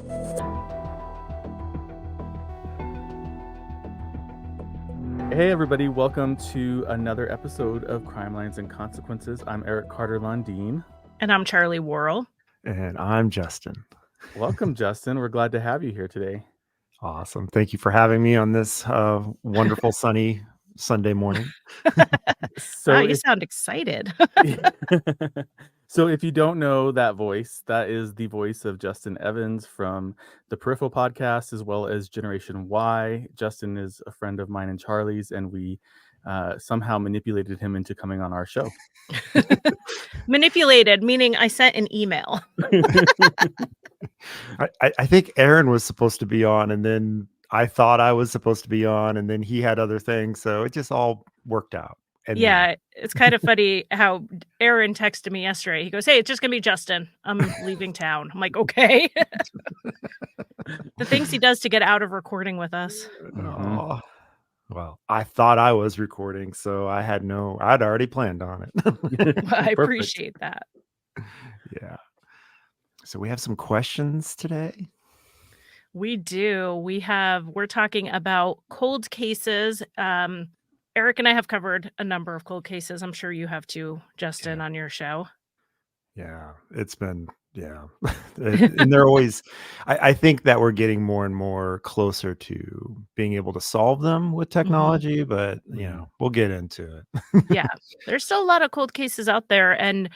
Hey everybody, welcome to another episode of Crime Lines and Consequences. I'm Eric Carter-Lundeen. And I'm Charlie Worrell. And I'm Justin. Welcome, Justin. We're glad to have you here today. Awesome. Thank you for having me on this wonderful sunny Sunday morning. Wow, you sound excited. So if you don't know that voice, that is the voice of Justin Evans from the Peripheral podcast, as well as Generation Y. Justin is a friend of mine and Charlie's, and we somehow manipulated him into coming on our show. Manipulated, meaning I sent an email. I think Aaron was supposed to be on, and then I thought I was supposed to be on, and then he had other things, so it just all worked out. And yeah, it's kind of funny how Aaron texted me yesterday. He goes, "Hey, it's just gonna be Justin. I'm leaving town." I'm like, okay. The things he does to get out of recording with us. Mm-hmm. Well, I thought I was recording, so I'd already planned on it. I appreciate that. Yeah. So we have some questions today. We do. We're talking about cold cases. Eric and I have covered a number of cold cases. I'm sure you have too, Justin, on your show. Yeah, it's been, and they're always, I think that we're getting more and more closer to being able to solve them with technology, but, we'll get into it. Yeah, there's still a lot of cold cases out there. And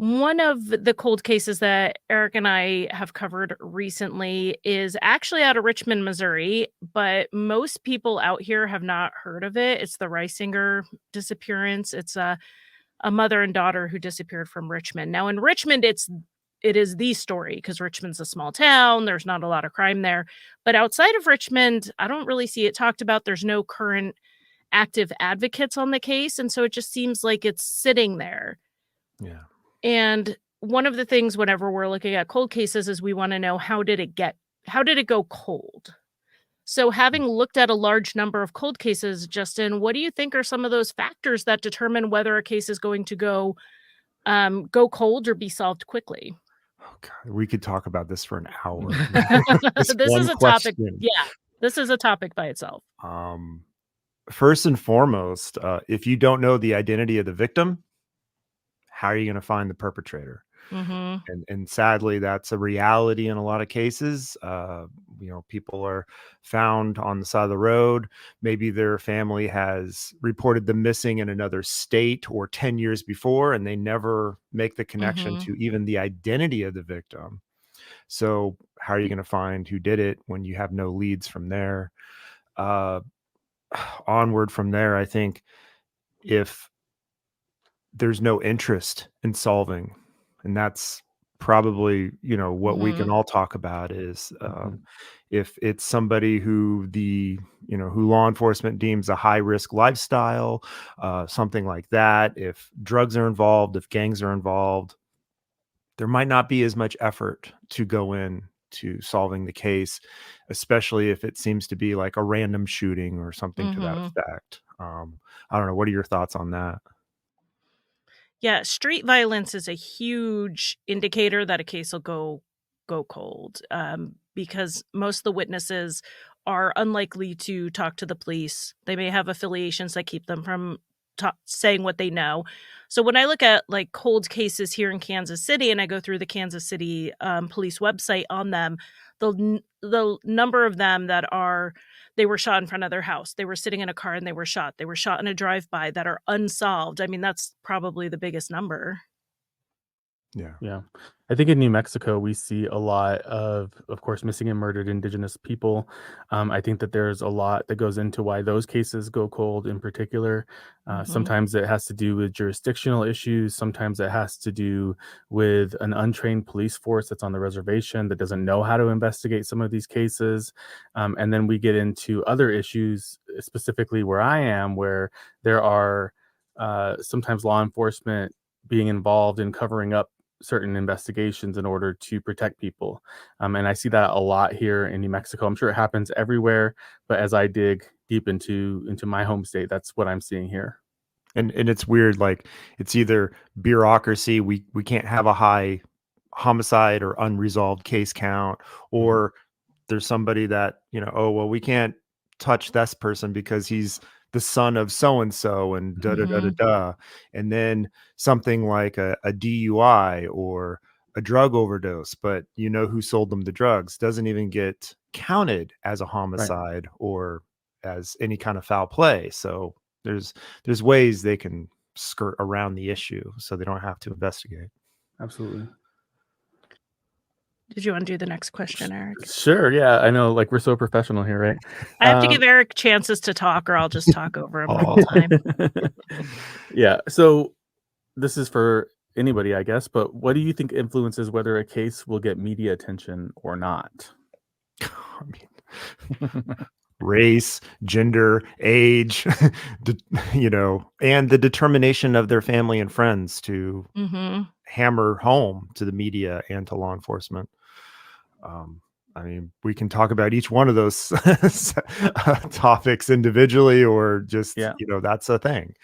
one of the cold cases that Eric and I have covered recently is actually out of Richmond, Missouri, but most people out here have not heard of it. It's the Reisinger disappearance. It's a mother and daughter who disappeared from Richmond. Now in Richmond, it is the story because Richmond's a small town. There's not a lot of crime there. But outside of Richmond, I don't really see it talked about. There's no current active advocates on the case. And so it just seems like it's sitting there. Yeah. And one of the things whenever we're looking at cold cases is we want to know how did it go cold? So having looked at a large number of cold cases, Justin, what do you think are some of those factors that determine whether a case is going to go cold or be solved quickly? Oh God, we could talk about this for an hour. This is a topic. Yeah, this is a topic by itself. First and foremost, if you don't know the identity of the victim, how are you going to find the perpetrator? Mm-hmm. And sadly, that's a reality in a lot of cases. People are found on the side of the road. Maybe their family has reported them missing in another state or 10 years before, and they never make the connection to even the identity of the victim. So how are you going to find who did it when you have no leads from there? Onward from there, I think if there's no interest in solving, and that's probably what we can all talk about is if it's somebody who who law enforcement deems a high risk lifestyle, something like that, if drugs are involved, if gangs are involved, there might not be as much effort to go in to solving the case, especially if it seems to be like a random shooting or something to that effect. I don't know. What are your thoughts on that? Yeah, street violence is a huge indicator that a case will go cold, because most of the witnesses are unlikely to talk to the police. They may have affiliations that keep them from saying what they know. So when I look at like cold cases here in Kansas City, and I go through the Kansas City police website on them, the number of them that they were shot in front of their house, they were sitting in a car and they were shot in a drive-by that are unsolved. I mean, that's probably the biggest number. Yeah. I think in New Mexico, we see a lot of course, missing and murdered Indigenous people. I think that there's a lot that goes into why those cases go cold in particular. Sometimes it has to do with jurisdictional issues. Sometimes it has to do with an untrained police force that's on the reservation that doesn't know how to investigate some of these cases. And then we get into other issues, specifically where I am, where there are sometimes law enforcement being involved in covering up certain investigations in order to protect people. And I see that a lot here in New Mexico. I'm sure it happens everywhere, but as I dig deep into my home state, that's what I'm seeing here. And it's weird, like it's either bureaucracy, we can't have a high homicide or unresolved case count, or there's somebody that, oh, well, we can't touch this person because he's the son of so and so and da da da da Mhm. da. And then something like a DUI or a drug overdose, but who sold them the drugs doesn't even get counted as a Right. homicide or as any kind of foul play. So there's ways they can skirt around the issue so they don't have to investigate. Absolutely. Did you wanna do the next question, Eric? Sure. Yeah. I know. Like we're so professional here, right? I have to give Eric chances to talk or I'll just talk over him the whole Oh, time. Yeah. So this is for anybody, I guess. But what do you think influences whether a case will get media attention or not? I mean, race, gender, age, and the determination of their family and friends to Mhm. hammer home to the media and to law enforcement. I mean, we can talk about each one of those topics individually, or just, Yeah. that's a thing.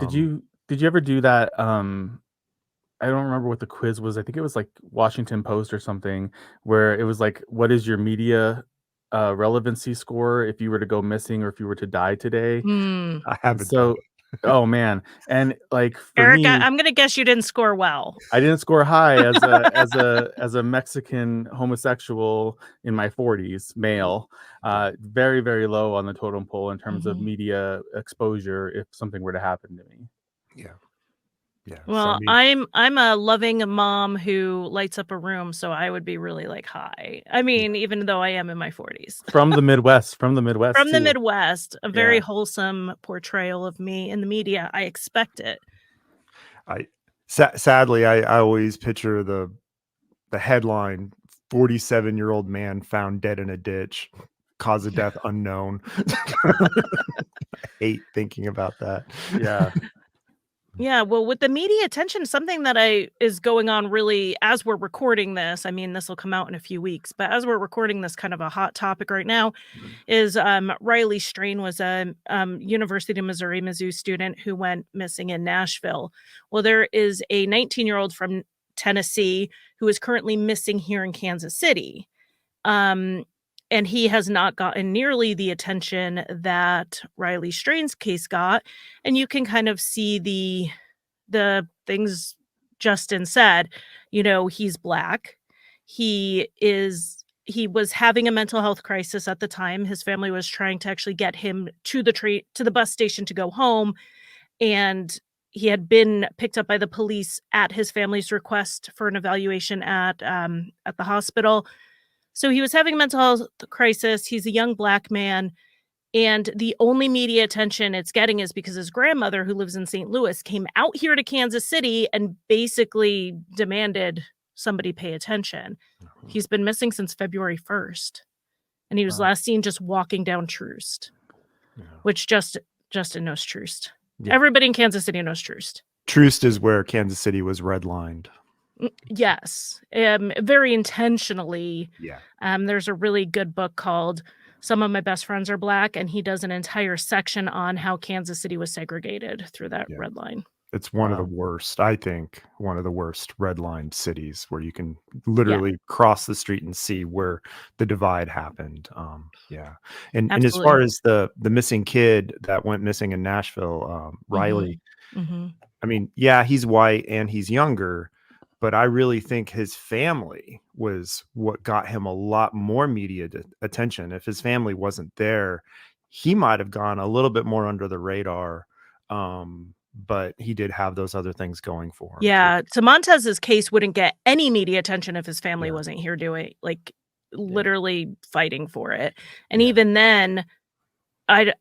Did Um, you ever do that? I don't remember what the quiz was. I think it was like Washington Post or something, where it was like, what is your media relevancy score if you were to go missing or if you were to die today? Mm. I And haven't done so, oh man, and like for Eric, me, I'm gonna guess you didn't score well. I didn't score high as a Mexican homosexual in my 40s, male. Yeah. Very, very low on the totem pole in terms of Mhm. media exposure if something were to happen to me. Yeah. Yeah. So, I Well, mean, I'm a loving mom who lights up a room, so I would be really, like, high. I yeah. mean, even though I am in my 40s. From the Midwest From the too. Midwest, a very Yeah. wholesome portrayal of me in the media. I expect it. I sadly, I always picture the headline, 47-year-old man found dead in a ditch, cause of death unknown. I hate thinking about that. Yeah. Yeah, well, with the media attention, something that I is going on really as we're recording this. I mean, this will come out in a few weeks, but as we're recording this, kind of a hot topic right now is Riley Strain was a University of Missouri Mizzou student who went missing in Nashville. Well, there is a 19-year-old from Tennessee who is currently missing here in Kansas City. Um, and he has not gotten nearly the attention that Riley Strain's case got. And you can kind of see the things Justin said. He's Black. He was having a mental health crisis at the time. His family was trying to actually get him to the bus station to go home, and he had been picked up by the police at his family's request for an evaluation at the hospital. So he was having a mental health crisis. He's a young Black man, and the only media attention it's getting is because his grandmother, who lives in St. Louis, came out here to Kansas City and basically demanded somebody pay attention. Mhm. He's been missing since February 1st, and he was Wow. last seen just walking down Troost, Yeah. which Justin knows Troost. Yeah. Everybody in Kansas City knows Troost. Troost is where Kansas City was redlined. Yes, very intentionally. Yeah. There's a really good book called Some of My Best Friends Are Black, and he does an entire section on how Kansas City was segregated through that Yeah. red line. It's one of the Wow. worst, I think, one of the worst redlined cities where you can Yeah, literally cross the street and see where the divide happened. Yeah. And as far absolutely. as the missing kid that went missing in Nashville, Riley, Mhm, mhm. I mean, yeah, he's white and he's younger, but I really think his family was what got him a lot more media attention. If his family wasn't there, he might have gone a little bit more under the radar. But he did have those other things going for him too. Yeah, so Montez's case wouldn't get any media attention if his family Yeah, wasn't here doing like, yeah, literally fighting for it, and yeah, even then, I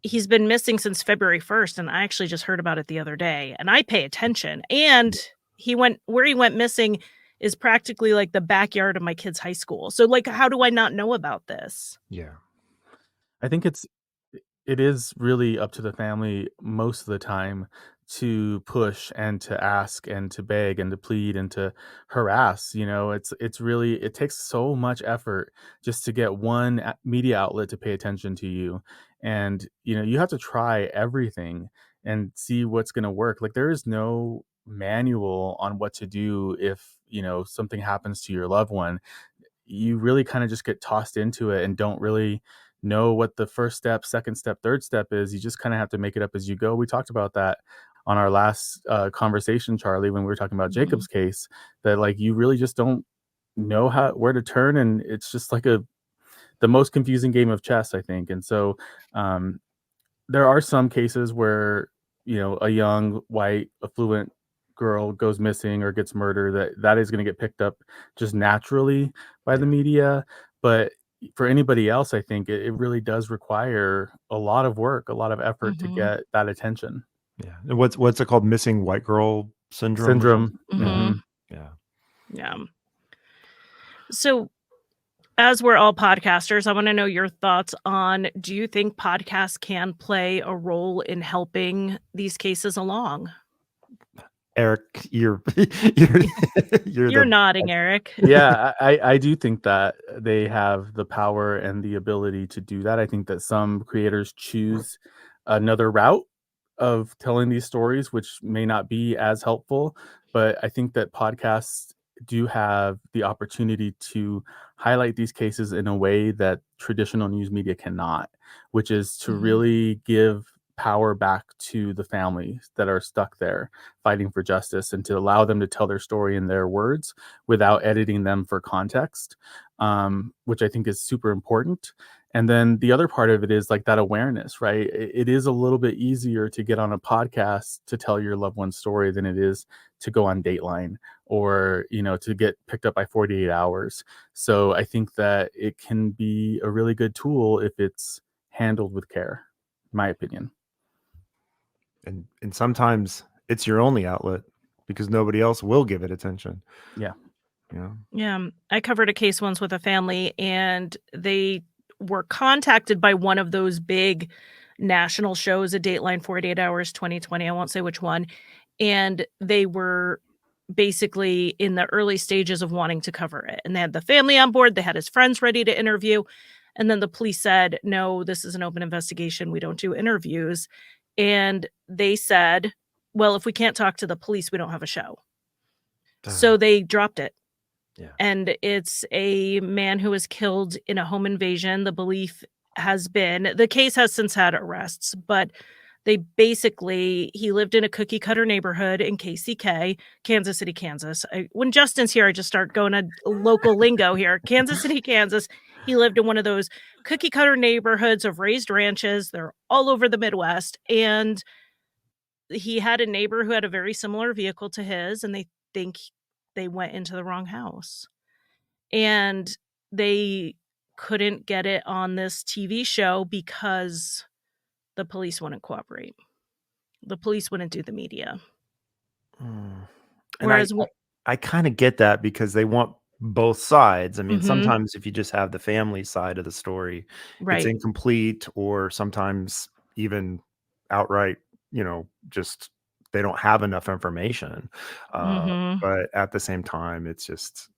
he's been missing since February 1st, and I actually just heard about it the other day, and I pay attention, and yeah, he went missing is practically, like, the backyard of my kid's high school, so, like, how do I not know about this? yeah, I think it is really up to the family most of the time to push and to ask and to beg and to plead and to harass. It's really, it takes so much effort just to get one media outlet to pay attention to you. And you have to try everything and see what's going to work. Like there is no manual on what to do if, something happens to your loved one. You really kind of just get tossed into it and don't really know what the first step, second step, third step is. You just kind of have to make it up as you go. We talked about that on our last conversation, Charlie, when we were talking about Jacob's case, that like you really just don't know where to turn, and it's just like the most confusing game of chess, I think. And so um, there are some cases where a young white affluent girl goes missing or gets murdered, that is going to get picked up just naturally by the media. But for anybody else, I think it really does require a lot of work, a lot of effort to get that attention. Yeah. And what's it called? Missing white girl syndrome or something? Yeah. So as we're all podcasters, I want to know your thoughts on, do you think podcasts can play a role in helping these cases along? Eric, you're You're nodding, Eric. Yeah, I do think that they have the power and the ability to do that. I think that some creators choose another route of telling these stories, which may not be as helpful. But I think that podcasts do have the opportunity to highlight these cases in a way that traditional news media cannot, which is to really give power back to the families that are stuck there fighting for justice, and to allow them to tell their story in their words without editing them for context, which I think is super important. And then the other part of it is like that awareness, right? It is a little bit easier to get on a podcast to tell your loved one's story than it is to go on Dateline or, to get picked up by 48 Hours. So I think that it can be a really good tool if it's handled with care, in my opinion. And sometimes it's your only outlet because nobody else will give it attention. Yeah. Yeah. I covered a case once with a family, and they were contacted by one of those big national shows, a Dateline, 48 Hours, 2020. I won't say which one. And they were basically in the early stages of wanting to cover it. And they had the family on board. They had his friends ready to interview. And then the police said, no, this is an open investigation. We don't do interviews. And they said, well, if we can't talk to the police, we don't have a show. So they dropped it. Yeah. And it's a man who was killed in a home invasion. The belief has been, the case has since had arrests, but he lived in a cookie cutter neighborhood in KCK, Kansas City, Kansas. When Justin's here, I just start going to local lingo here. Kansas City, Kansas. He lived in one of those cookie cutter neighborhoods of raised ranches. They're all over the Midwest. And he had a neighbor who had a very similar vehicle to his, and they think they went into the wrong house. And they couldn't get it on this TV show because the police wouldn't cooperate. The police wouldn't do the media. And Whereas I kind of get that because they want both sides. I mean, Mhm. sometimes if you just have the family side of the story, it's Right. incomplete, or sometimes even outright, just they don't have enough information. Mhm. But at the same time, it's just,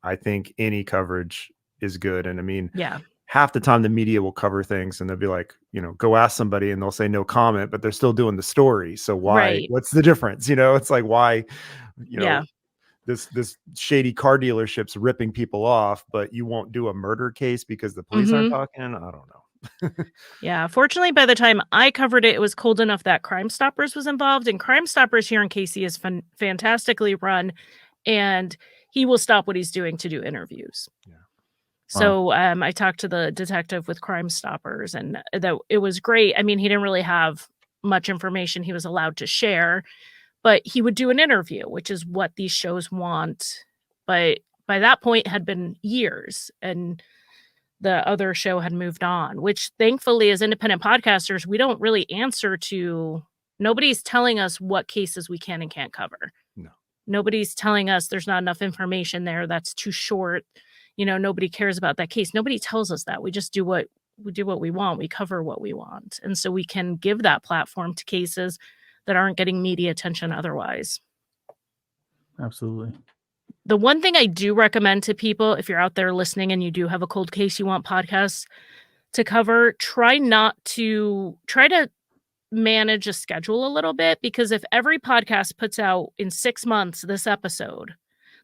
I think any coverage is good. And I mean, Yeah. half the time the media will cover things and they'll be like, go ask somebody and they'll say no comment, but they're still doing the story. So why, Right. what's the difference? It's like, why, Yeah. this shady car dealership's ripping people off, but you won't do a murder case because the police aren't Mhm. talking? I don't know. Yeah. Fortunately, by the time I covered it, it was cold enough that Crime Stoppers was involved. And Crime Stoppers here in KC is fantastically run. And he will stop what he's doing to do interviews. Yeah. So I talked to the detective with Crime Stoppers, and that it was great. I mean, he didn't really have much information he was allowed to share, but he would do an interview, which is what these shows want. But by that point, it had been years, and the other show had moved on, which thankfully, as independent podcasters, we don't really answer to. Nobody's telling us what cases we can and can't cover. No. Nobody's telling us there's not enough information there, that's too short. Nobody cares about that case. Nobody tells us that. We just do what we want. We cover what we want. And so we can give that platform to cases that aren't getting media attention otherwise. Absolutely. The one thing I do recommend to people, if you're out there listening and you do have a cold case you want podcasts to cover, try to manage a schedule a little bit, because if every podcast puts out in 6 months this episode,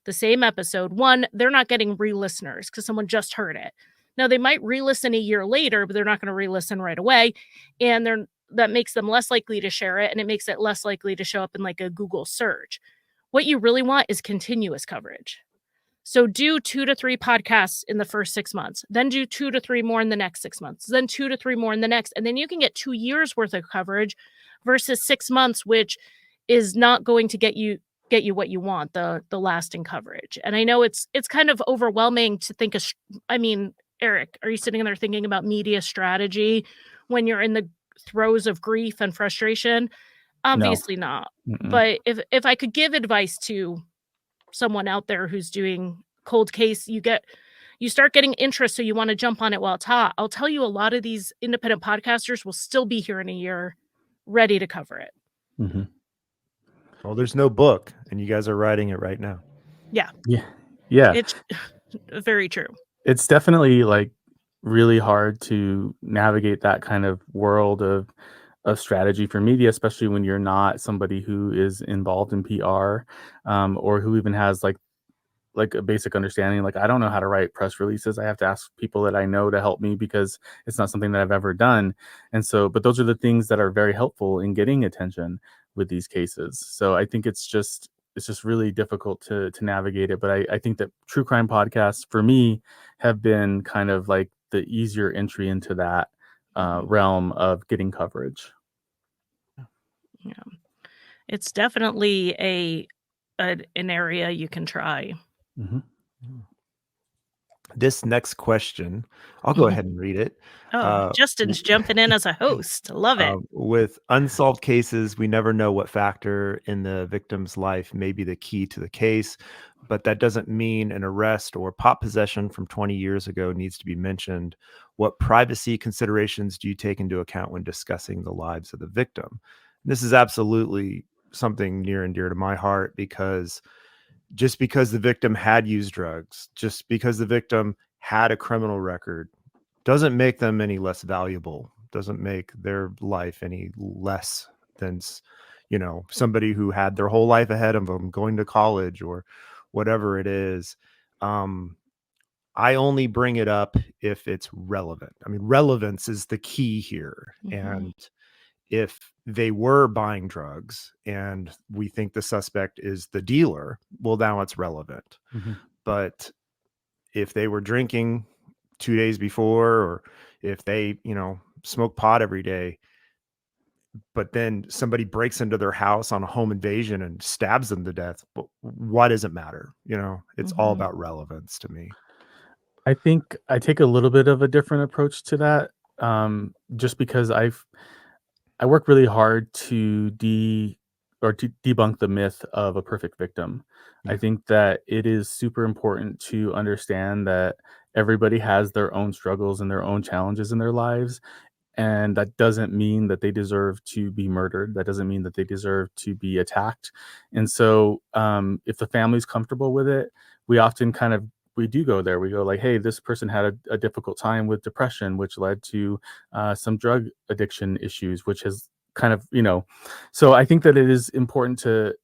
the same episode, one, they're not getting re-listeners because someone just heard it. Now they might re-listen a year later, but they're not going to re-listen right away, and that makes them less likely to share it, and it makes it less likely to show up in like a Google search. What you really want is continuous coverage. So do 2 to 3 podcasts in the first 6 months, then do 2 to 3 more in the next 6 months, then 2 to 3 more in the next, and then you can get 2 years worth of coverage versus 6 months, which is not going to get you what you want, the lasting coverage. And I know it's kind of overwhelming to think of. I mean, Eric, are you sitting there thinking about media strategy when you're in the throes of grief and frustration? No. Obviously not. But if I could give advice to someone out there who's doing cold case, you start getting interest, so you want to jump on it while it's hot. I'll tell you, a lot of these independent podcasters will still be here in a year ready to cover it. Well, there's no book, and you guys are writing it right now. Yeah. It's very true. It's definitely like really hard to navigate that kind of world of strategy for media, especially when you're not somebody who is involved in PR, or who even has like a basic understanding. Like, I don't know how to write press releases. I have to ask people that I know to help me because it's not something that I've ever done. And so, but those are the things that are very helpful in getting attention with these cases. So I think it's just really difficult to navigate it. But I think that true crime podcasts for me have been kind of like the easier entry into that realm of getting coverage. Yeah. It's definitely an area you can try. This next question, I'll go ahead and read it. Justin's jumping in as a host. Love it. With unsolved cases, we never know what factor in the victim's life may be the key to the case, but that doesn't mean an arrest or pot possession from 20 years ago needs to be mentioned. What privacy considerations do you take into account when discussing the lives of the victim? This is absolutely something near and dear to my heart, because just because the victim had used drugs, just because the victim had a criminal record, doesn't make them any less valuable, doesn't make their life any less than, somebody who had their whole life ahead of them, going to college or whatever it is. I only bring it up if it's relevant. I mean, relevance is the key here. And if they were buying drugs and we think the suspect is the dealer, well, now it's relevant. But if they were drinking 2 days before, or if they, smoke pot every day, but then somebody breaks into their house on a home invasion and stabs them to death, why does it matter? It's all about relevance to me. I think I take a little bit of a different approach to that, just because I work really hard to debunk the myth of a perfect victim. I think that it is super important to understand that everybody has their own struggles and their own challenges in their lives. And that doesn't mean that they deserve to be murdered. That doesn't mean that they deserve to be attacked. And so if the family's comfortable with it, we often we do go there. We go like, hey, this person had a difficult time with depression, which led to some drug addiction issues, which has kind of, so I think that it is important to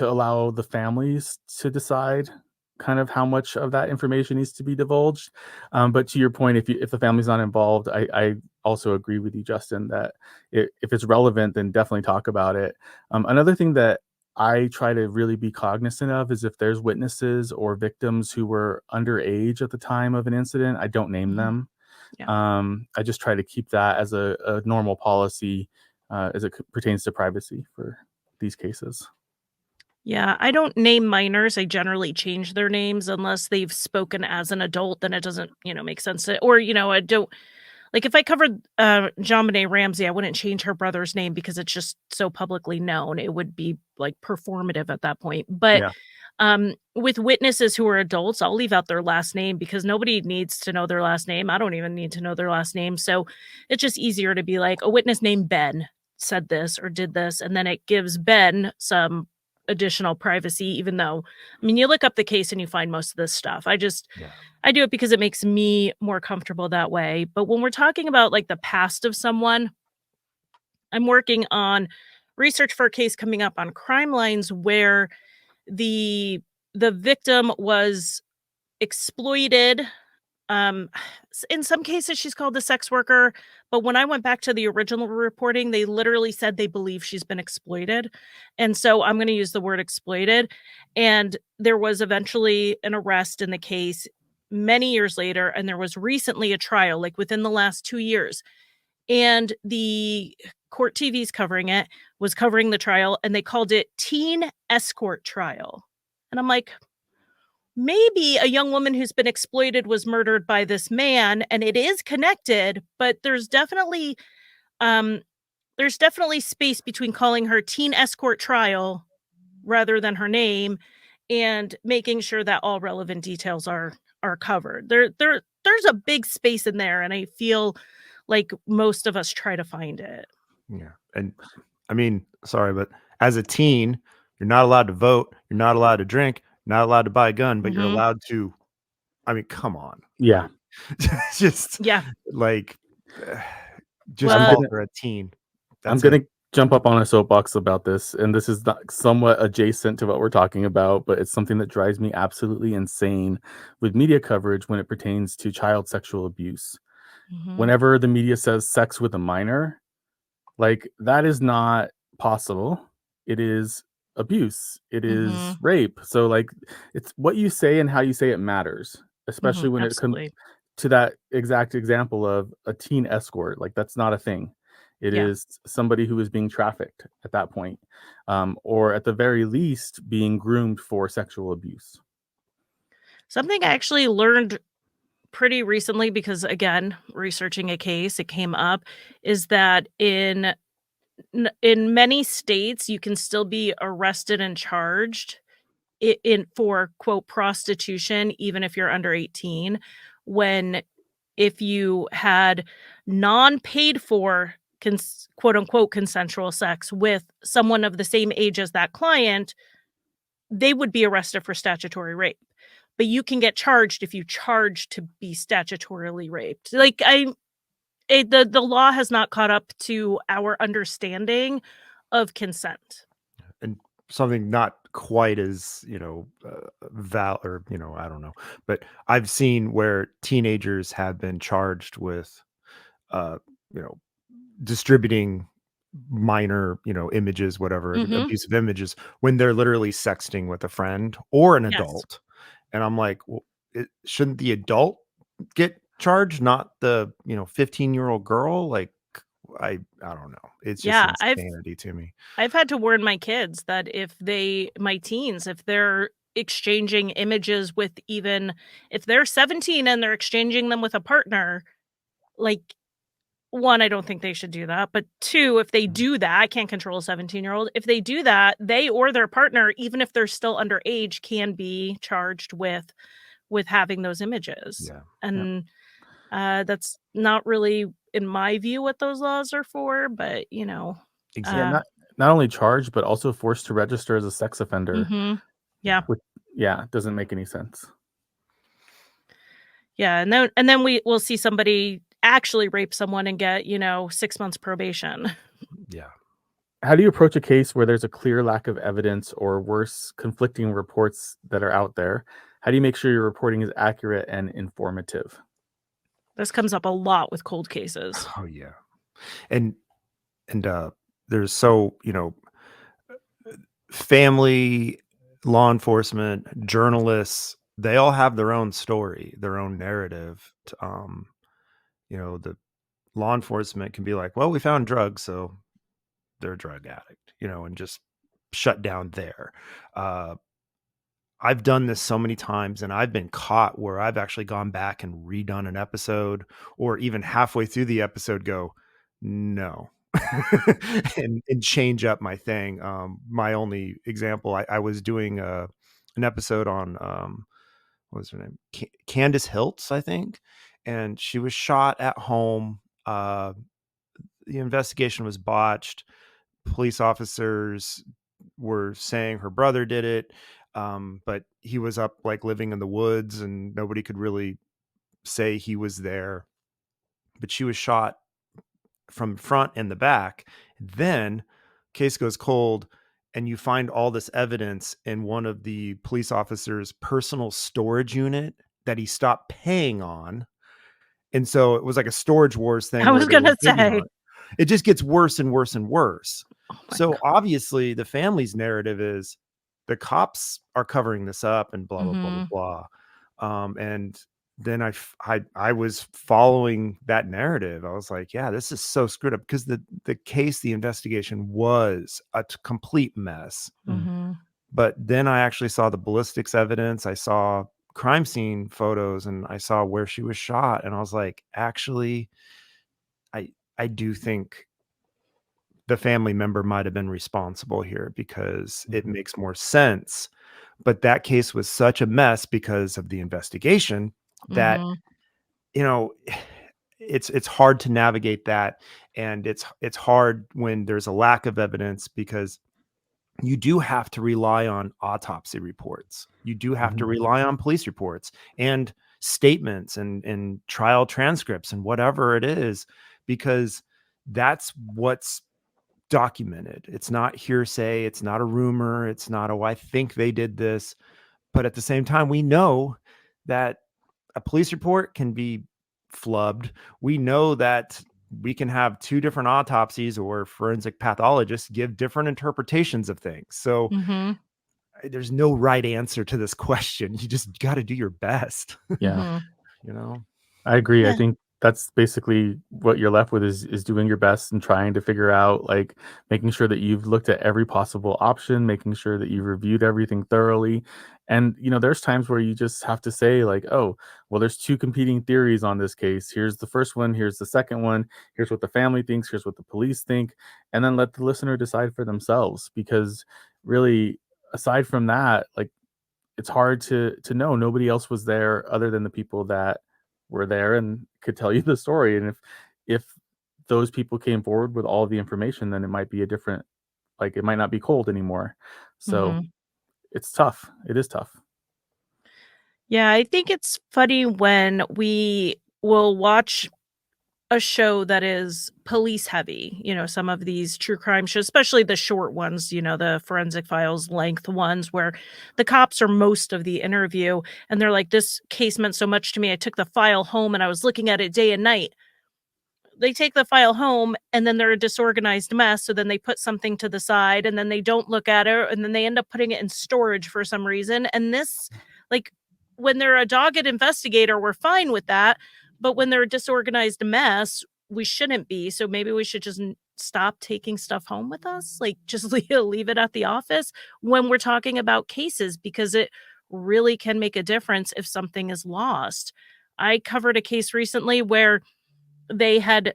allow the families to decide kind of how much of that information needs to be divulged. But to your point, if the family's not involved, I also agree with you, Justin, that if it's relevant, then definitely talk about it. Another thing that I try to really be cognizant of is if there's witnesses or victims who were underage at the time of an incident, I don't name them. I just try to keep that as a normal policy as it pertains to privacy for these cases. Yeah, I don't name minors. I generally change their names unless they've spoken as an adult. Then it doesn't, make sense. I don't, like, if I covered JonBenet Ramsey, I wouldn't change her brother's name because it's just so publicly known. It would be like performative at that point. But with witnesses who are adults, I'll leave out their last name because nobody needs to know their last name. I don't even need to know their last name. So it's just easier to be like, a witness named Ben said this or did this. And then it gives Ben some additional privacy, even though, you look up the case and you find most of this stuff. I do it because it makes me more comfortable that way. But when we're talking about like the past of someone, I'm working on research for a case coming up on Crime Lines where the victim was exploited. Um, in some cases, she's called a sex worker, but when I went back to the original reporting, they literally said they believe she's been exploited, and so I'm gonna use the word exploited, and there was eventually an arrest in the case many years later, and there was recently a trial, like, within the last 2 years, and the court TV's covering it, was covering the trial, and they called it teen escort trial, and I'm like, maybe a young woman who's been exploited was murdered by this man and it is connected, but um there's definitely space between calling her teen escort trial rather than her name and making sure that all relevant details are covered. There's a big space in there and I feel like most of us try to find it. Yeah. And I mean, sorry, but as a teen, you're not allowed to vote, you're not allowed to drink, not allowed to buy a gun, but you're Mhm. allowed to, I mean, come on. Yeah. Like just Yeah. like just I'm Well, call gonna her a teen. I'm That's it. gonna jump up on a soapbox about this, and this is not somewhat adjacent to what we're talking about, but it's something that drives me absolutely insane with media coverage when it pertains to child sexual abuse. mhm. Whenever the media says sex with a minor, like, that is not possible. It is abuse. It is Mhm. rape. So, like, it's what you say and how you say it matters, especially Mhm. when it comes Absolutely. to that exact example of a teen escort. Like, that's not a thing. It Yeah. is somebody who is being trafficked at that point, or at the very least, being groomed for sexual abuse. Something I actually learned pretty recently because again, researching a case, it came up, is that in many states, you can still be arrested and charged in for quote prostitution, even if you're under 18, when if you had non-paid for quote unquote consensual sex with someone of the same age as that client, they would be arrested for statutory rape. But you can get charged if you charge to be statutorily raped. Like the law has not caught up to our understanding of consent. And something not quite as, val or, I don't know, but I've seen where teenagers have been charged with, uh, you know, distributing minor, images, whatever, Mhm. abusive images when they're literally sexting with a friend or an Yes. adult. And I'm like, well, shouldn't the adult get charged, not the, 15-year-old girl? Like, I don't know. It's just Yeah, insanity to me. I've had to warn my kids that if they my teens, if they're exchanging images with even if they're 17 and they're exchanging them with a partner, like, 1, I don't think they should do that, but 2, if they do that I can't control a 17-year-old. If they do that, they or their partner, even if they're still underage, can be charged with having those images. Yeah. Yeah. And, that's not really, in my view, what those laws are for, but, Yeah, Exactly. uh not only charged, but also forced to register as a sex offender, mhm. Yeah. Yeah. which yeah, doesn't make any sense. Yeah, and then we'll see somebody actually rape someone and get, 6 months probation. Yeah. How do you approach a case where there's a clear lack of evidence or worse, conflicting reports that are out there? How do you make sure your reporting is accurate and informative? This comes up a lot with cold cases. Oh, yeah. And and, there's so, family, law enforcement, journalists, they all have their own story, their own narrative. The law enforcement can be like, "Well, we found drugs, so they're a drug addict," and just shut down there. Uh, I've done this so many times and I've been caught where I've actually gone back and redone an episode or even halfway through the episode go, no. and change up my thing. My only example, I was doing an episode on what was her name? Candace Hiltz, I think. And she was shot at home. The investigation was botched. Police officers were saying her brother did it, but he was up like living in the woods and nobody could really say he was there. But she was shot from front and the back, Then case goes cold and you find all this evidence in one of the police officer's personal storage unit that he stopped paying on. And so it was like a storage wars thing I where was they were gonna bidding on say. it. It just gets worse and worse and worse. Oh my So god. obviously the family's narrative is the cops are covering this up and blah blah blah blah Mhm. blah. And then I was following that narrative. I was like, yeah, this is so screwed up because the investigation was a complete mess. Mhm. But then I actually saw the ballistics evidence. I saw crime scene photos and I saw where she was shot. And I was like, actually, I do think the family member might have been responsible here because it makes more sense. But that case was such a mess because of the investigation that, Mhm. you know, it's hard to navigate that. And it's hard when there's a lack of evidence because you do have to rely on autopsy reports. You do have to Mhm. rely on police reports and statements and trial transcripts and whatever it is, because that's what's documented. It's not hearsay. It's not a rumor. It's not, oh, I think they did this. But at the same time, we know that a police report can be flubbed. We know that we can have two different autopsies or forensic pathologists give different interpretations of things. So Mhm. there's no right answer to this question. You just got to do your best, Yeah. Mhm. you know? I agree. I Yeah. think that's basically what you're left with is doing your best and trying to figure out, like, making sure that you've looked at every possible option, making sure that you've reviewed everything thoroughly. And, there's times where you just have to say, like, oh, well, there's two competing theories on this case. Here's the first one, here's the second one, here's what the family thinks, here's what the police think, and then let the listener decide for themselves. Because really, aside from that, like, it's hard to know. Nobody else was there other than the people that were there and could tell you the story. And if those people came forward with all the information, then it might be a different, like, it might not be cold anymore. So Mhm. it's tough. It is tough. Yeah, I think it's funny when we will watch a show that is police heavy, some of these true crime shows, especially the short ones, the Forensic Files length ones where the cops are most of the interview and they're like, "This case meant so much to me. I took the file home and I was looking at it day and night." They take the file home and then they're a disorganized mess, so then they put something to the side and then they don't look at it and then they end up putting it in storage for some reason, and this, like, when they're a dogged investigator, we're fine with that, but when they're a disorganized mess, we shouldn't be, so maybe we should just stop taking stuff home with us, like, just leave it at the office when we're talking about cases, because it really can make a difference if something is lost. I covered a case recently where they had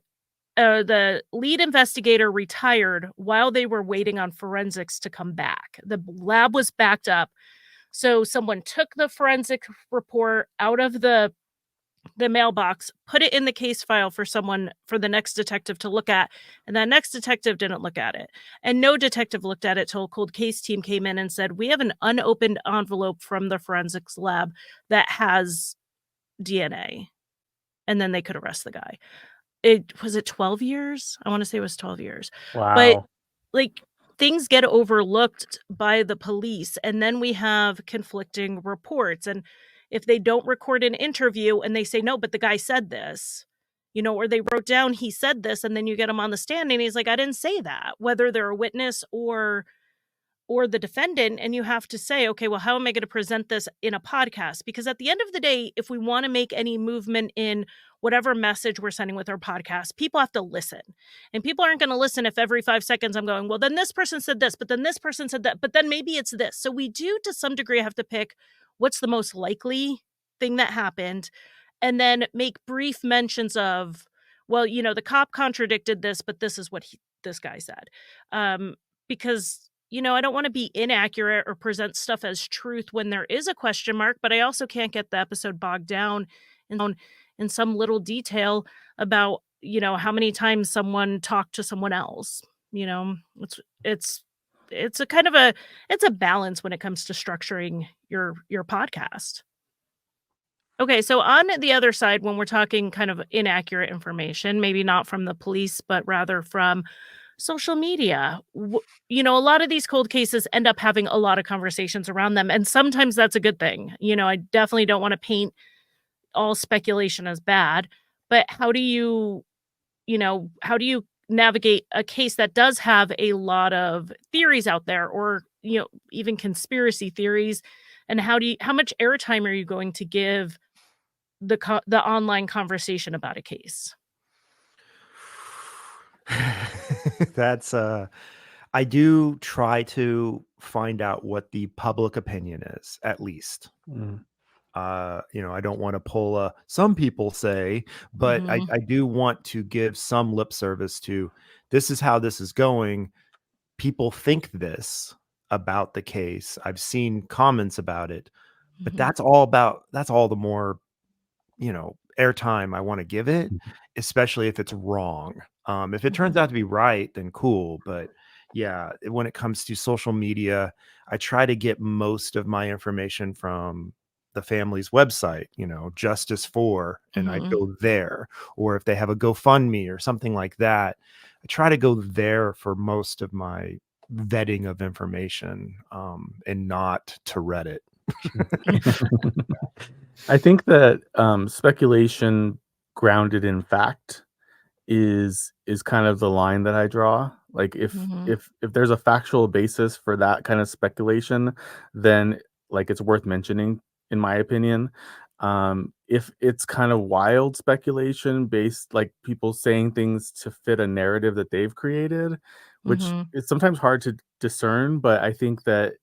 the lead investigator retired while they were waiting on forensics to come back. The lab was backed up. So someone took the forensic report out of the mailbox, put it in the case file for the next detective to look at, and that next detective didn't look at it. And no detective looked at it till a cold case team came in and said, "We have an unopened envelope from the forensics lab that has DNA." And then they could arrest the guy. It 12 years? I wanna say it was 12 years. But, Wow. like, things get overlooked by the police, and then we have conflicting reports, and if they don't record an interview and they say, "No, but the guy said this," or they wrote down, "He said this," and then you get him on the stand and he's like, "I didn't say that," whether they're a witness or the defendant, and you have to say, "Okay, well, how am I gonna present this in a podcast?" Because at the end of the day, if we wanna make any movement in whatever message we're sending with our podcast, people have to listen. And people aren't gonna listen if every 5 seconds I'm going, "Well, then this person said this, but then this person said that, but then maybe it's this." So we do, to some degree, have to pick what's the most likely thing that happened, and then make brief mentions of, "Well, the cop contradicted this, but this is what this guy said." Because I don't want to be inaccurate or present stuff as truth when there is a question mark, but I also can't get the episode bogged down in some little detail about, how many times someone talked to someone else. You know, it's it's it's a kind of a it's a balance when it comes to structuring your podcast. Okay, so on the other side, when we're talking kind of inaccurate information, maybe not from the police, but rather from social media. A lot of these cold cases end up having a lot of conversations around them, and sometimes that's a good thing. I definitely don't want to paint all speculation as bad, but how do you navigate a case that does have a lot of theories out there, or even conspiracy theories, and how much airtime are you going to give the online conversation about a case? That's I do try to find out what the public opinion is, at least. Mm, I don't want to pull a some people say, but I, Mhm. I do want to give some lip service to this is how this is going. People think this about the case. I've seen comments about it, but Mhm. that's all the more airtime I want to give it, mhm, especially if it's wrong. If it turns Mhm. out to be right, then cool. But yeah, when it comes to social media, I try to get most of my information from the family's website, Justice for, and I Mhm. go there. Or if they have a GoFundMe or something like that, I try to go there for most of my vetting of information, and not to Reddit. mm. I think that speculation grounded in fact is kind of the line that I draw. Like if Mhm. if if there's a factual basis for that kind of speculation, then like it's worth mentioning in my opinion. If it's kind of wild speculation based like people saying things to fit a narrative that they've created, which Mhm. is sometimes hard to discern, but I think that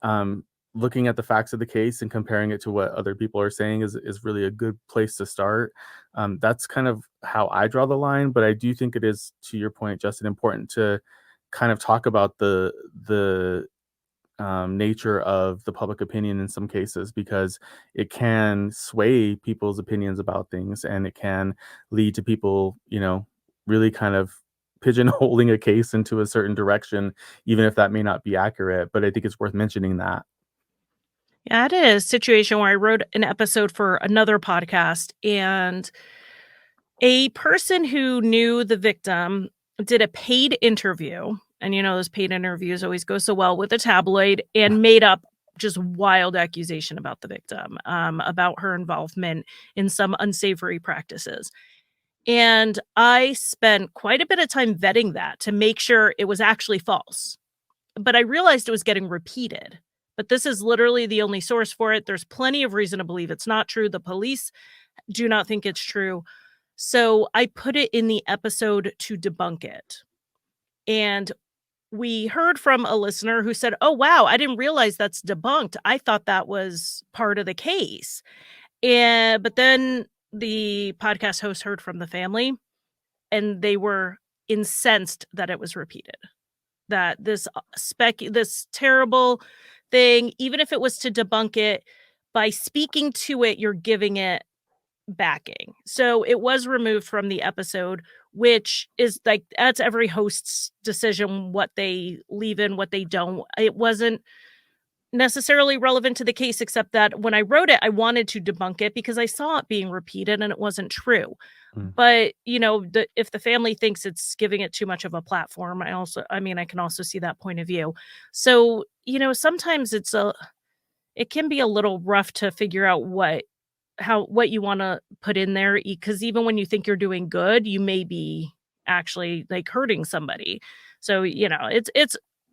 um, looking at the facts of the case and comparing it to what other people are saying is really a good place to start. That's kind of how I draw the line, but I do think it is, to your point, Justin, important to kind of talk about the nature of the public opinion in some cases because it can sway people's opinions about things and it can lead to people, really kind of pigeonholing a case into a certain direction, even if that may not be accurate. But I think it's worth mentioning that. Yeah, I had a situation where I wrote an episode for another podcast, and a person who knew the victim did a paid interview, and those paid interviews always go so well with a tabloid, and made up just wild accusation about the victim, about her involvement in some unsavory practices. And I spent quite a bit of time vetting that to make sure it was actually false. But I realized it was getting repeated. But this is literally the only source for it. There's plenty of reason to believe it's not true. The police do not think it's true. So I put it in the episode to debunk it. And we heard from a listener who said, "Oh, wow, I didn't realize that's debunked. I thought that was part of the case." But then the podcast host heard from the family, and they were incensed that it was repeated. That this terrible thing, even if it was to debunk it, by speaking to it, you're giving it backing. So it was removed from the episode, which is like that's every host's decision what they leave in, what they don't. It wasn't necessarily relevant to the case, except that when I wrote it, I wanted to debunk it because I saw it being repeated and it wasn't true. Mm, But, if the family thinks it's giving it too much of a platform, I can also see that point of view. So, sometimes it can be a little rough to figure out what you wanna put in there, because even when you think you're doing good, you may be actually, like, hurting somebody. So,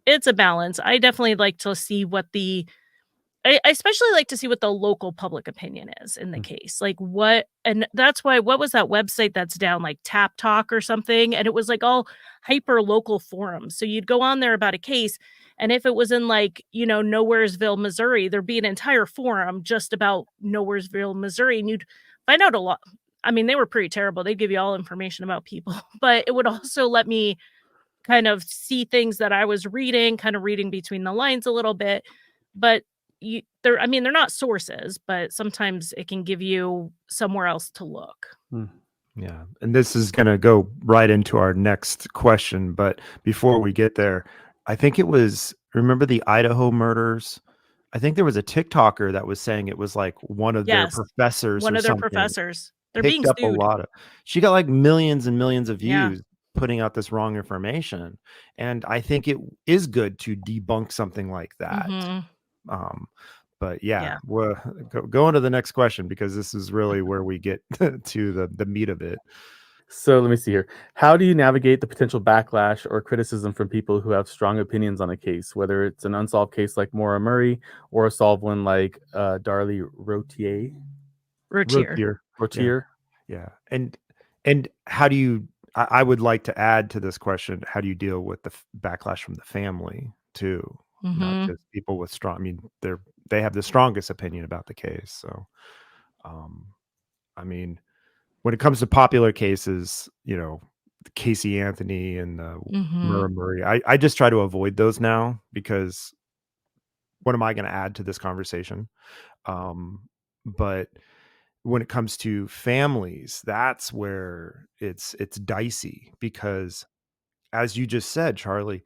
it's a balance. I definitely like to see what the I especially like to see what the local public opinion is in the mm, case. Like, and that's why what was that website that's down, like, Tap Talk or something? And it was, like, all hyper local forums. So you'd go on there about a case, and if it was in, like, Nowheresville, Missouri, there'd be an entire forum just about Nowheresville, Missouri, and you'd find out a lot. I mean, they were pretty terrible. They'd give you all information about people, but it would also let me kind of see things that I was reading, kind of reading between the lines a little bit. But they're not sources, but sometimes it can give you somewhere else to look. mm. Yeah, and this is gonna go right into our next question, but before we get there, I think it was remember the Idaho murders? I think there was a TikToker that was saying it was like one of their Yes, professors one or of their something professors. They're picked being up a sued. lot of she got like millions and millions of Yeah. views. putting out this wrong information. And I think it is good to debunk something like that. Um, but yeah, well, go on to the next question, because this is really where we get to the meat of it. So let me see here. How do you navigate the potential backlash or criticism from people who have strong opinions on a case, whether it's an unsolved case like Maura Murray or a solved one like Darlie Rotier? Rotier. Rotier. Yeah. And how do you, I would like to add to this question, how do you deal with the backlash from the family too? Not just people with strong, I mean, they have the strongest opinion about the case. So, I mean, when it comes to popular cases, Casey Anthony and Maura Murray, I just try to avoid those now, because what am I going to add to this conversation? But when it comes to families, that's where it's dicey, because as you just said, Charlie,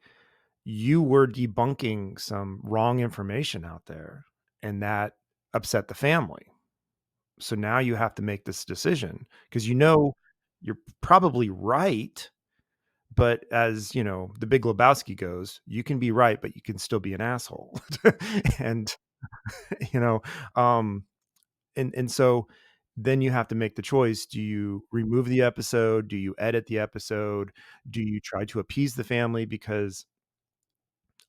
you were debunking some wrong information out there, and that upset the family. So now you have to make this decision, because you're probably right, but as the Big Lebowski goes, you can be right, but you can still be an asshole. And you know, um, and so then you have to make the choice. Do you remove the episode? Do you edit the episode? Do you try to appease the family? Because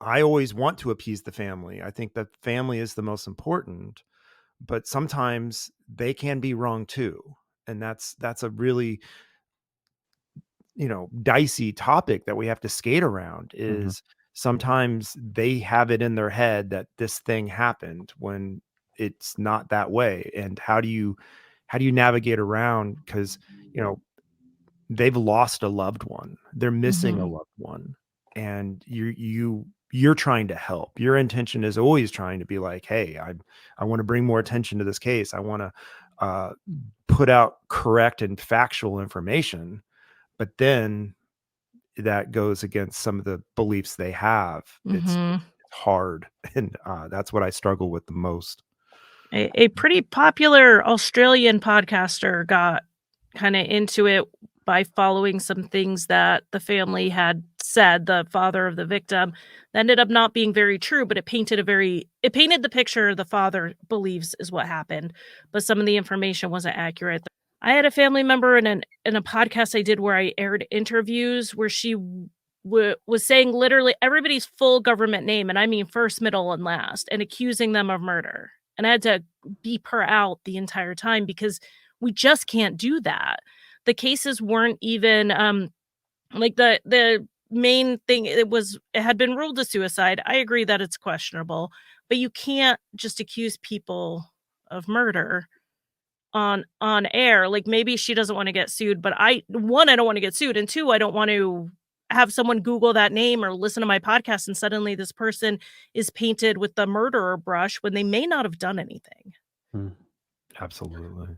I always want to appease the family. I think that family is the most important, but sometimes they can be wrong too. And that's a really, dicey topic that we have to skate around. Is sometimes they have it in their head that this thing happened when it's not that way. And how do you navigate around? Because they've lost a loved one, they're missing a loved one, and you're trying to help. Your intention is always trying to be like, hey, I want to bring more attention to this case. I want to put out correct and factual information. But then that goes against some of the beliefs they have. It's hard. And that's what I struggle with the most. A pretty popular Australian podcaster got kind of into it by following some things that the family had said, the father of the victim, that ended up not being very true, but it painted the picture the father believes is what happened, but some of the information wasn't accurate. I had a family member in a podcast I did where I aired interviews where she was saying literally everybody's full government name, and I mean first, middle, and last, and accusing them of murder. And I had to beep her out the entire time because we just can't do that. The cases weren't even like the main thing, it had been ruled a suicide. I agree that it's questionable, but you can't just accuse people of murder on air. Like, maybe she doesn't want to get sued, but I don't want to get sued, and two, I don't want to have someone Google that name or listen to my podcast and suddenly this person is painted with the murderer brush when they may not have done anything. Absolutely.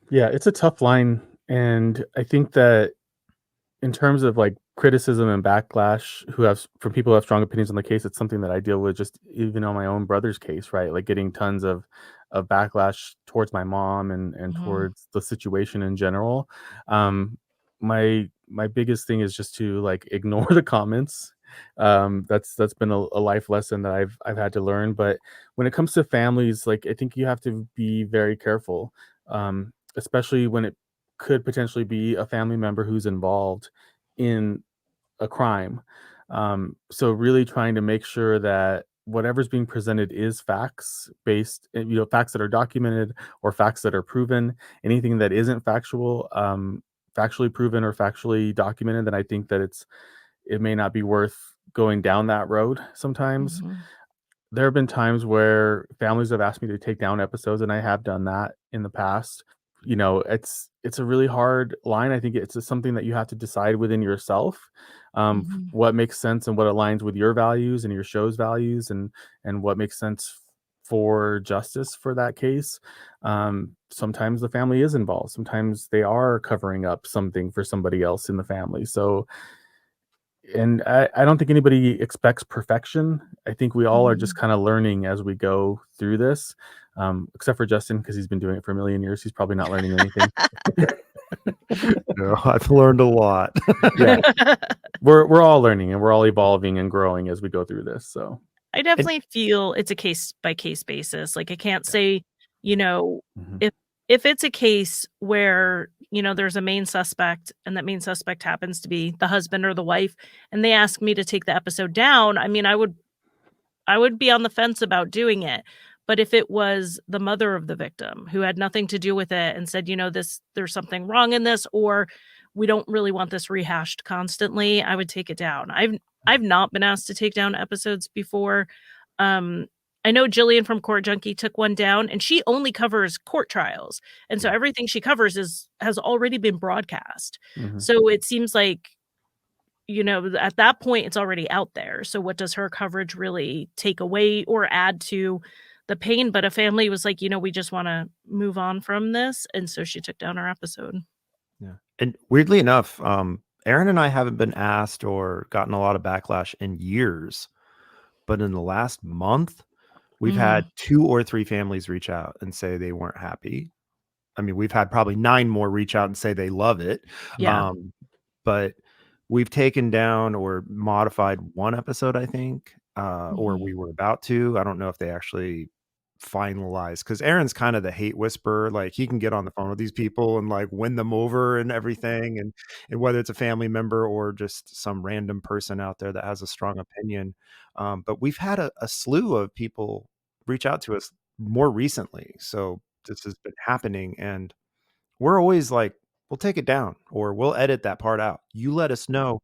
Yeah, it's a tough line. And I think that in terms of like criticism and backlash from people who have strong opinions on the case, it's something that I deal with just even on my own brother's case, right? Like getting tons of backlash towards my mom and towards the situation in general. My biggest thing is just to like ignore the comments. That's been a life lesson that I've had to learn. But when it comes to families, like I think you have to be very careful, especially when it could potentially be a family member who's involved in a crime. So really trying to make sure that whatever's being presented is facts based, facts that are documented or facts that are proven. Anything that isn't factual, factually proven or factually documented, then I think that it may not be worth going down that road sometimes. There have been times where families have asked me to take down episodes, and I have done that in the past. It's a really hard line. I think it's something that you have to decide within yourself, what makes sense and what aligns with your values and your show's values, and what makes sense for justice for that case. Sometimes the family is involved. Sometimes they are covering up something for somebody else in the family. So, and I don't think anybody expects perfection. I think we all are just kind of learning as we go through this, except for Justin, because he's been doing it for a million years. He's probably not learning anything. No, I've learned a lot. Yeah. We're all learning and we're all evolving and growing as we go through this. So I And definitely feel it's a case by case basis. Like I can't say, you know, mhm, if if it's a case where, there's a main suspect and that main suspect happens to be the husband or the wife and they ask me to take the episode down, I mean, I would be on the fence about doing it. But if it was the mother of the victim who had nothing to do with it and said, there's something wrong in this, or we don't really want this rehashed constantly, I would take it down. I've not been asked to take down episodes before. Um, I know Jillian from Court Junkie took one down and she only covers court trials. And so yeah, everything she covers has already been broadcast. mhm. So it seems like at that point, it's already out there. So what does her coverage really take away or add to the pain? But a family was like, we just want to move on from this. And so she took down our episode. yeah. And weirdly enough, Aaron and I haven't been asked or gotten a lot of backlash in years, but in the last month, we've Mm, had 2 or 3 families reach out and say they weren't happy. I mean, we've had probably 9 more reach out and say they love it. yeah. Um, but we've taken down or modified 1 episode, I think, or Mhm. we were about to. I don't know if they actually finalized because Aaron's kind of the hate whisperer. Like he can get on the phone with these people and like win them over and everything. And whether it's a family member or just some random person out there that has a strong opinion. But we've had a slew of people reach out to us more recently. So this has been happening and we're always like, we'll take it down or we'll edit that part out. You let us know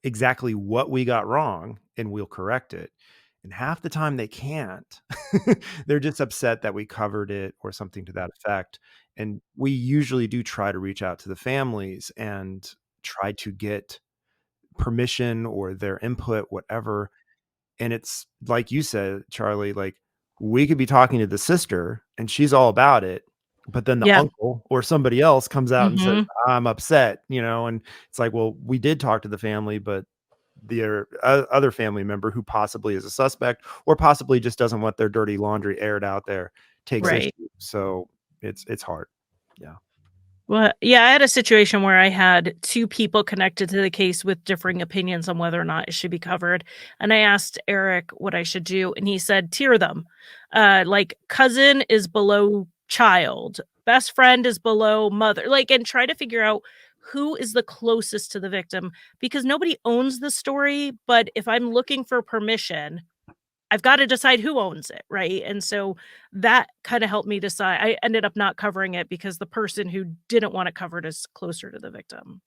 exactly what we got wrong and we'll correct it. And half the time they can't. They're just upset that we covered it or something to that effect. And we usually do try to reach out to the families and try to get permission or their input, whatever. And it's like you said, Charlie, like we could be talking to the sister and she's all about it. But then the Yeah. uncle or somebody else comes out and says, Mhm. I'm upset, and it's like, well, we did talk to the family, but the other family member who possibly is a suspect or possibly just doesn't want their dirty laundry aired out there takes issue. Right. So it's hard. Yeah. Well, yeah, I had a situation where I had 2 people connected to the case with differing opinions on whether or not it should be covered, and I asked Eric what I should do, and he said, "Tier them. Like, cousin is below child, best friend is below mother," like, and try to figure out who is the closest to the victim, because nobody owns the story, but if I'm looking for permission, I've gotta decide who owns it, right? And so that kinda helped me decide. I ended up not covering it because the person who didn't want it covered is closer to the victim,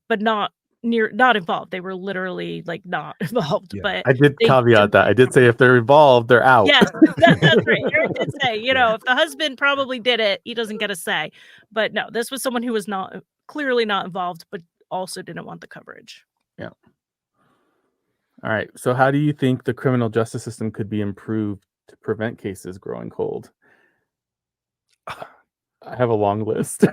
but not involved. They were literally, like, not involved, Yeah. but I did they caveat didn't that. want I it did say covered. if they're involved, they're out. Yes, that's right. Eric did say, Yeah. if the husband probably did it, he doesn't get a say. But no, this was someone who was not clearly not involved, but also didn't want the coverage. Yeah. All right. So how do you think the criminal justice system could be improved to prevent cases growing cold? I have a long list.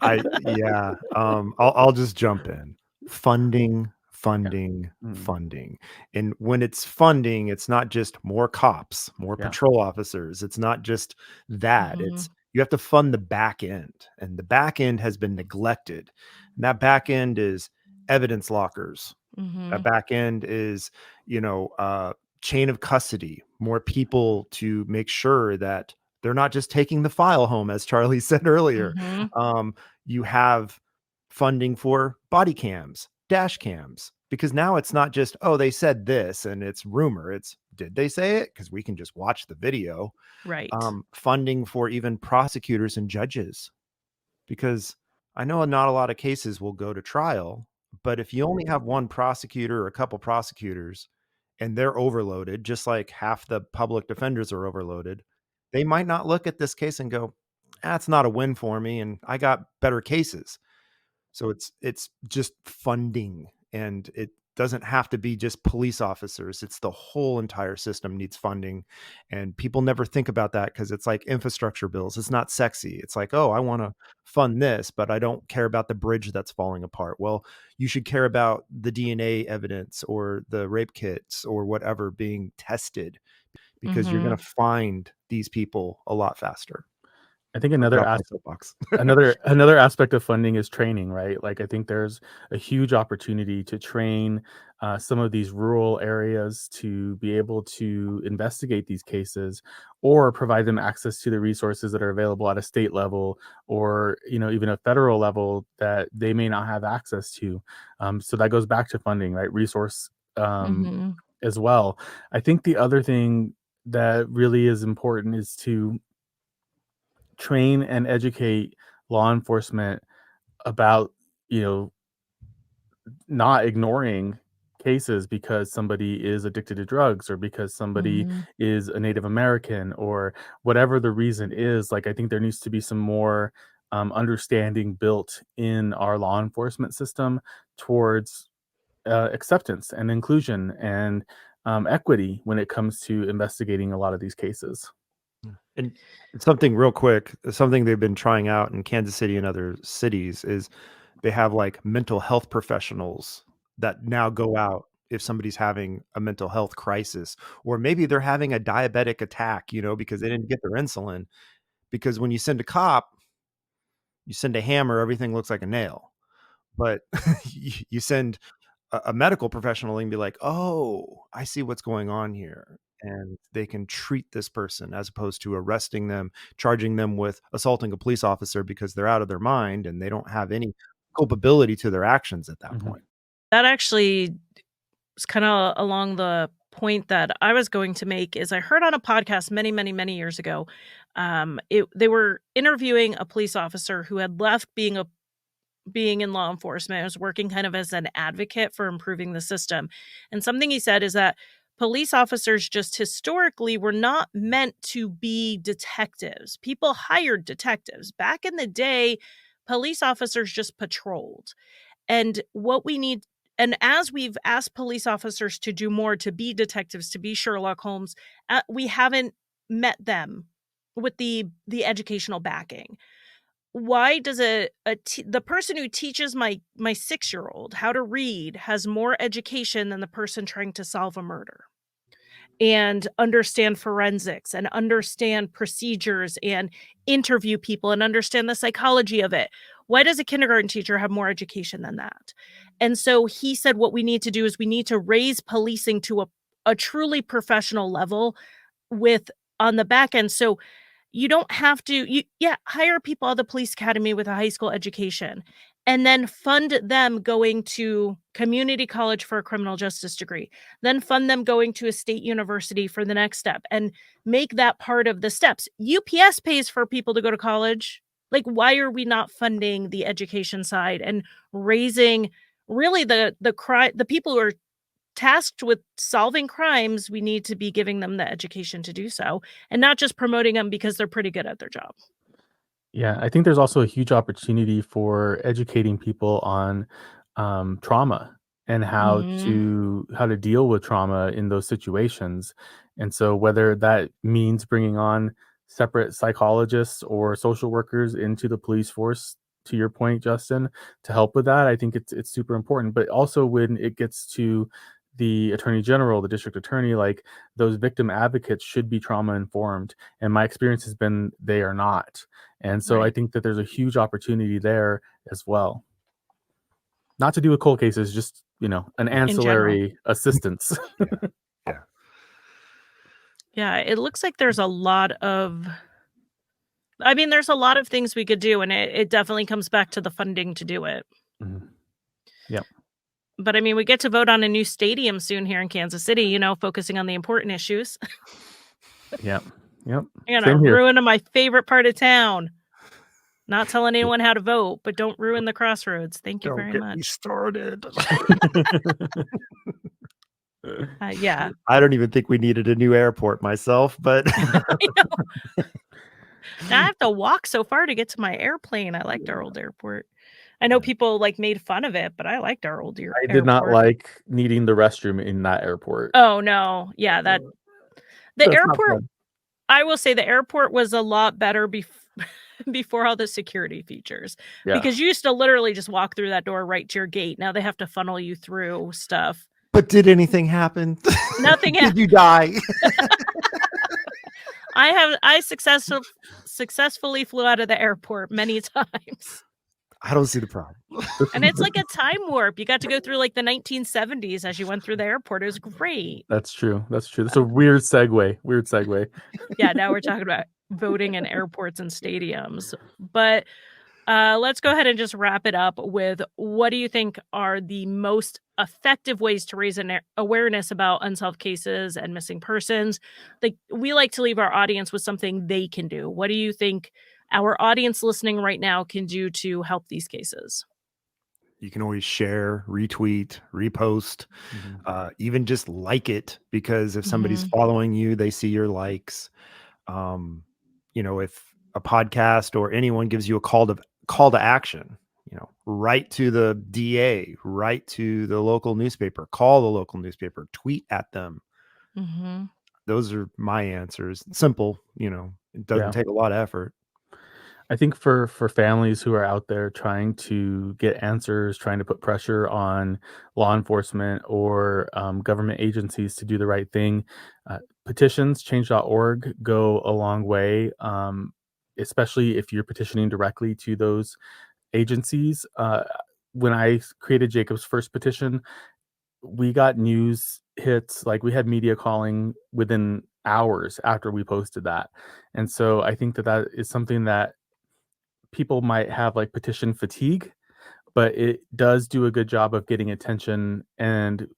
Yeah. I'll just jump in. Funding, Yeah. funding, Mm, funding. And when it's funding, it's not just more cops, more yeah. patrol officers. It's not just that. It's Mhm, you have to fund the back end. And the back end has been neglected. And that back end is evidence lockers. That mhm, back end is, chain of custody, more people to make sure that they're not just taking the file home, as Charlie said earlier. mhm, Um, you have funding for body cams, dash cams, because now it's not just, oh, they said this and it's rumor. It's, did they say it? Because we can just watch the video. right. Funding for even prosecutors and judges because I know not a lot of cases will go to trial, but if you only have one prosecutor or a couple prosecutors and they're overloaded, just like half the public defenders are overloaded, they might not look at this case and go, that's not a win for me. And I got better cases. So it's just funding and it doesn't have to be just police officers. It's the whole entire system needs funding. And people never think about that because it's like infrastructure bills. It's not sexy. It's like, oh, I want to fund this, but I don't care about the bridge that's falling apart. Well, you should care about the DNA evidence or the rape kits or whatever being tested because you're going Mhm. to find these people a lot faster. I think I'll another drop my aspect soapbox. another aspect of funding is training, right? Like, I think there's a huge opportunity to train some of these rural areas to be able to investigate these cases, or provide them access to the resources that are available at a state level, or even a federal level that they may not have access to. So that goes back to funding, right? Resource Hmm. as well. I think the other thing that really is important is to train and educate law enforcement about, you know, not ignoring cases because somebody is addicted to drugs, or because somebody Hmm. is a Native American, or whatever the reason is. Like, I think there needs to be some more understanding built in our law enforcement system towards acceptance and inclusion and equity when it comes to investigating a lot of these cases. And something real quick, something they've been trying out in Kansas City and other cities is they have like mental health professionals that now go out if somebody's having a mental health crisis, or maybe they're having a diabetic attack, because they didn't get their insulin. Because when you send a cop, you send a hammer, everything looks like a nail. But you send a medical professional and be like, oh, I see what's going on here. And they can treat this person as opposed to arresting them, charging them with assaulting a police officer because they're out of their mind and they don't have any culpability to their actions at that Mhm. point. That actually is kind of along the point that I was going to make. Is I heard on a podcast many, many, many years ago, they were interviewing a police officer who had left being in law enforcement, was working kind of as an advocate for improving the system. And something he said is that police officers just historically were not meant to be detectives. People hired detectives. Back in the day, police officers just patrolled. And what we need, and as we've asked police officers to do more, to be detectives, to be Sherlock Holmes, we haven't met them with the educational backing. Why does the person who teaches my 6-year-old how to read has more education than the person trying to solve a murder? And understand forensics and understand procedures and interview people and understand the psychology of it. Why does a kindergarten teacher have more education than that? And so he said what we need to do is we need to raise policing to a truly professional level with on the back end. So you don't have to hire people at the police academy with a high school education, and then fund them going to community college for a criminal justice degree, then fund them going to a state university for the next step, and make that part of the steps. UPS pays for people to go to college. Like, why are we not funding the education side and raising really the people who are tasked with solving crimes? We need to be giving them the education to do so, and not just promoting them because they're pretty good at their job. Yeah, I think there's also a huge opportunity for educating people on trauma and Mhm. how to deal with trauma in those situations. And so, whether that means bringing on separate psychologists or social workers into the police force, to your point, Justin, to help with that, I think it's super important. But also, when it gets to the attorney general, the district attorney, like, those victim advocates should be trauma informed. And my experience has been they are not. And so I Right. think that there's a huge opportunity there as well. Not to do with cold cases, just, an In general. ancillary assistance. Yeah. Yeah. Yeah, it looks like there's a lot of there's a lot of things we could do, and it definitely comes back to the funding to do it. Mhm. Yep. But, we get to vote on a new stadium soon here in Kansas City, focusing on the important issues. Yep. Yep. Same here. Ruin my favorite part of town. Not telling anyone how to vote, but don't ruin the crossroads. Thank you Don't very get me much. started. Yeah. I don't even think we needed a new airport myself, but I know. Now I have to walk so far to get to my airplane. I liked our old airport. I know Yeah. people, made fun of it, but I liked our old I did not airport. like needing the restroom in that airport. Oh, no. Yeah, the That's not airport fun. I will say the airport was a lot better before all the security features, Yeah. because you used to literally just walk through that door right to your gate. Now they have to funnel you through stuff. But did anything happen? Nothing Did you die? I successfully flew out of the airport many times. I don't see the problem. And it's like a time warp. You got to go through like the 1970s as you went through the airport. It was great. That's true. That's true. That's a weird segue. Weird segue. Yeah, now we're talking about voting in airports and stadiums. But let's go ahead and just wrap it up with, what do you think are the most effective ways to raise awareness about unsolved cases and missing persons? Like, we like to leave our audience with something they can do. What do you think our audience listening right now can do to help these cases? You can always share, retweet, repost, even just like it, because if somebody's Mhm. following you, they see your likes. If a podcast or anyone gives you a call to action, write to the DA, write to the local newspaper, call the local newspaper, tweet at them. Mhm. Those are my answers. Simple, it doesn't Yeah. take a lot of effort. I think for families who are out there trying to get answers, trying to put pressure on law enforcement or government agencies to do the right thing, petitions, change.org, go a long way, especially if you're petitioning directly to those agencies. When I created Jacob's first petition, we got news hits, like we had media calling within hours after we posted that. And so I think that that is something that people might have like petition fatigue, but it does do a good job of getting attention and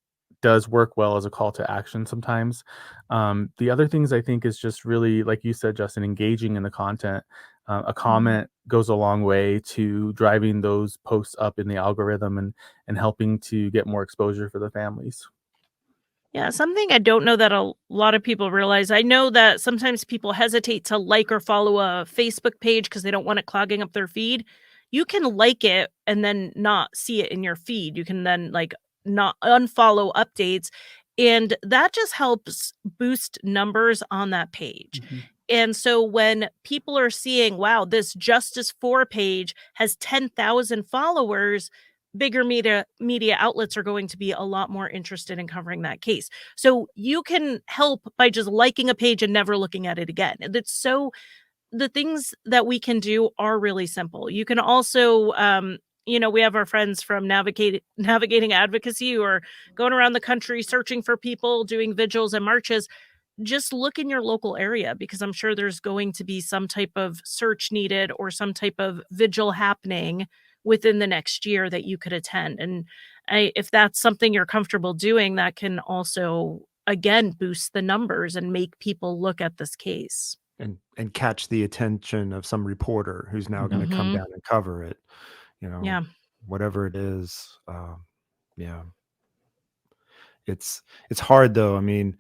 does work well as a call to action sometimes. The other things I think is just really, like you said, Justin, engaging in the content. A Mhm. comment goes a long way to driving those posts up in the algorithm and helping to get more exposure for the families. Yeah, something I don't know that a lot of people realize. I know that sometimes people hesitate to like or follow a Facebook page because they don't want it clogging up their feed. You can like it and then not see it in your feed. You can then like not unfollow updates. And that just helps boost numbers on that page. Mhm. And so when people are seeing, wow, this Justice for page has 10,000 followers, bigger media outlets are going to be a lot more interested in covering that case. So you can help by just liking a page and never looking at it again. The things that we can do are really simple. You can also we have our friends from navigating advocacy, who are going around the country searching for people, doing vigils and marches. Just look in your local area, because I'm sure there's going to be some type of search needed or some type of vigil happening within the next year that you could attend. And if that's something you're comfortable doing, that can also, again, boost the numbers and make people look at this case. And catch the attention of some reporter who's now going to come Hmm. down and cover it, Yeah. whatever it is. Yeah. It's hard though. I mean,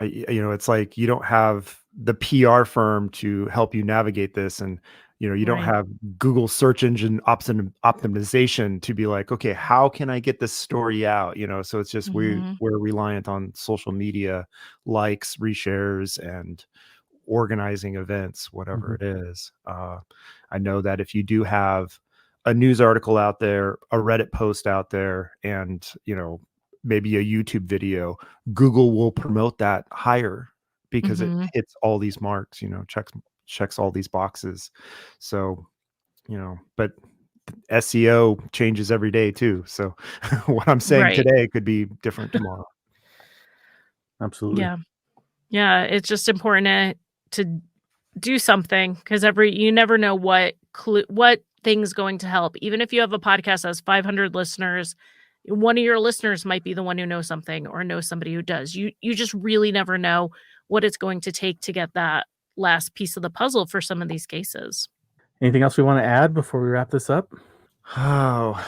it's like you don't have the PR firm to help you navigate this, and you don't Right. have Google search engine optimization to be like, okay, how can I get this story out? So it's just Hmm. we're reliant on social media likes, reshares, and organizing events, whatever Mhm. it is. I know that if you do have a news article out there, a Reddit post out there, and maybe a YouTube video, Google will promote that higher because it Hmm. hits all these marks, checks all these boxes. So, but SEO changes every day too. So what I'm saying Right. today could be different tomorrow. Absolutely. Yeah. Yeah. It's just important to do something, because you never know what thing's going to help. Even if you have a podcast that has 500 listeners, one of your listeners might be the one who knows something or knows somebody who does. You just really never know what it's going to take to get that last piece of the puzzle for some of these cases. Anything else we want to add before we wrap this up? Oh,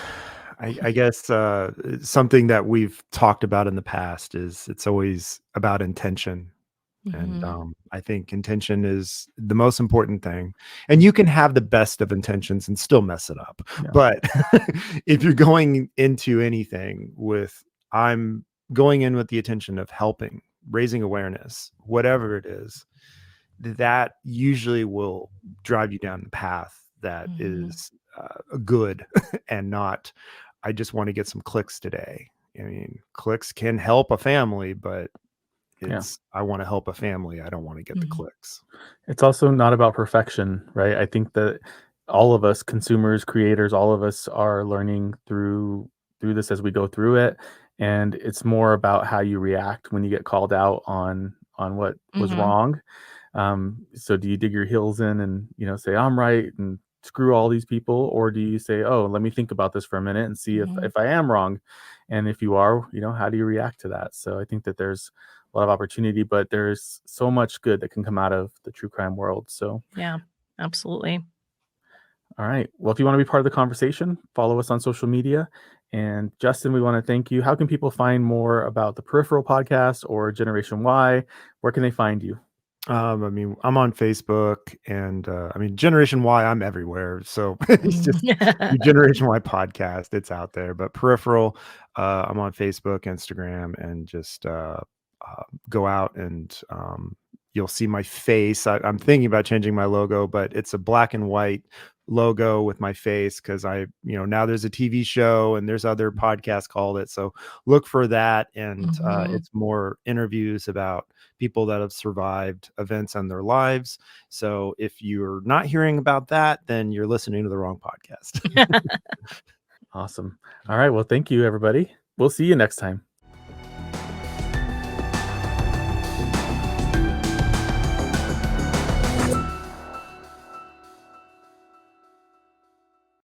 I guess something that we've talked about in the past is it's always about intention. And Mhm. I think intention is the most important thing. And you can have the best of intentions and still mess it up. Yeah. But if you're going into anything with, I'm going in with the intention of helping, raising awareness, whatever it is, that usually will drive you down the path that Mhm. is good and not, I just want to get some clicks today. I mean, clicks can help a family, but I want to help a family. I don't want to get the clicks. It's also not about perfection, right? I think that all of us, consumers, creators, all of us are learning through this as we go through it, and it's more about how you react when you get called out on what was wrong. So do you dig your heels in and, say I'm right and screw all these people, or do you say, oh, let me think about this for a minute and see if I am wrong, and if you are, how do you react to that? So I think that there's a lot of opportunity, but there's so much good that can come out of the true crime world. So Yeah, absolutely. all right, well, if you want to be part of the conversation, follow us on social media. And Justin, we want to thank you. How can people find more about the Peripheral podcast or Generation Y? Where can they find you? I mean, I'm on Facebook, and I mean, Generation Y, I'm everywhere. So it's just your Generation Y podcast, it's out there. But Peripheral, I'm on Facebook, Instagram, and just go out and you'll see my face. I'm thinking about changing my logo, but it's a black and white logo with my face because now there's a TV show and there's other podcasts called it. So look for that. And it's more interviews about people that have survived events in their lives. So if you're not hearing about that, then you're listening to the wrong podcast. Awesome. All right. Well, thank you, everybody. We'll see you next time.